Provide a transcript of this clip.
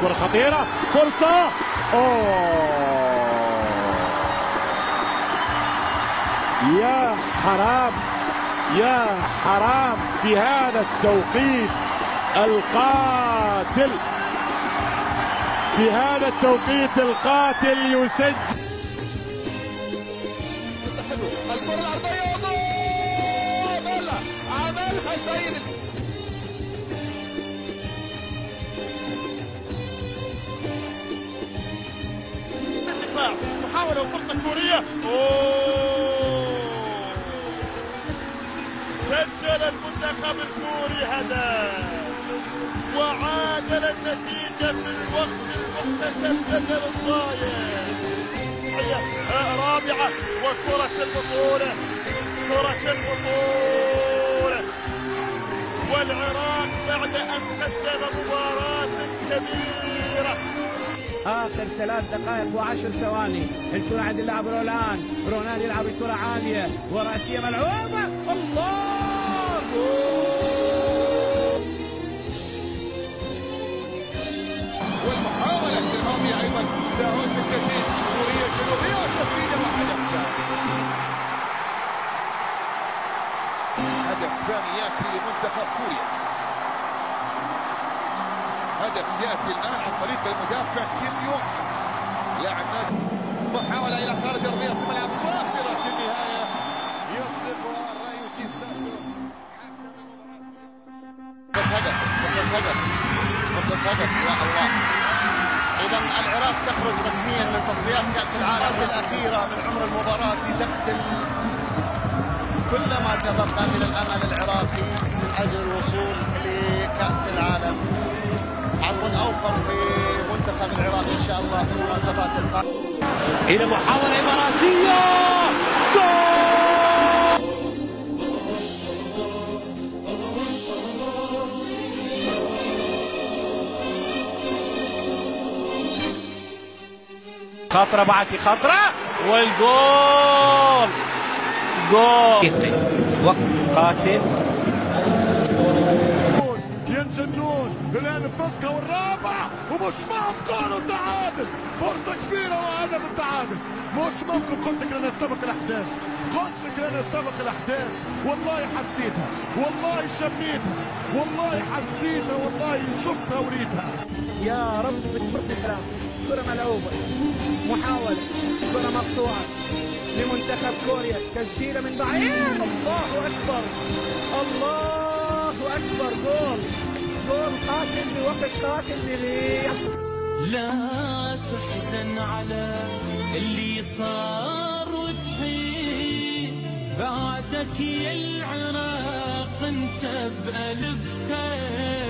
كرة خطيرة، فرصة، يا حرام يا حرام في هذا التوقيت القاتل، في هذا التوقيت القاتل يسجل. حلو الكرة الأرضية وجول، عملها سيد. محاولة وفرصة كورية، سجل المنتخب الكوري هدف وعادل النتيجة في الوقت المحتسب بدل الضايع. رابعة وكرة البطولة، كرة البطولة، والعراق بعد أن قدم مباراة كبيرة. آخر 3 دقائق و10 ثواني، الكرة عند اللاعب رونان يلعب الكرة عالية ورأسية ملعوبة، الله جول. والمحاولة الماضية أيضا تعود من جديد، كوريا الجنوبية والتسديدة وهدف ثاني يأتي لمنتخب كوريا. هدف يأتي الآن عن طريق المدافع كيم يونغ لاعب نادي. محاولة إلى خارج أرضية الملعب ظافرة في النهاية، يطلقها رايوتي ساتو حكم المباراة. فرصة هدف يا الله. إذا العراق تخرج رسميا من تصفيات كأس العالم الأخيرة من عمر المباراة لتقتل كل ما تبقى من الأمل العراقي من أجل الوصول لكأس العالم. حظ أوفر لمنتخب العراق إن شاء الله في المناسبات القادمة. إلى محاولة إماراتية، جول. خطرة بعد خطرة والجول، جول. وقت قاتل. ينجنون الان فكه والرابع ومش معقول التعادل، فرصه كبيره وهدف التعادل. مش ممكن، قلت لك لن استبق الاحداث، قلت لك لن استبق الاحداث. والله حسيتها، والله شميتها، والله حسيتها، والله شفتها وريتها. يا رب ترد سلام. كرة ملعوبة، محاولة، كرة مقطوعة لمنتخب كوريا، تسديدة من بعيد، الله أكبر، الله أكبر، جول، جول قاتل بوقت قاتل بغير. لا تحزن على اللي صار وتحيد، بعدك يا العراق انت بألف خير.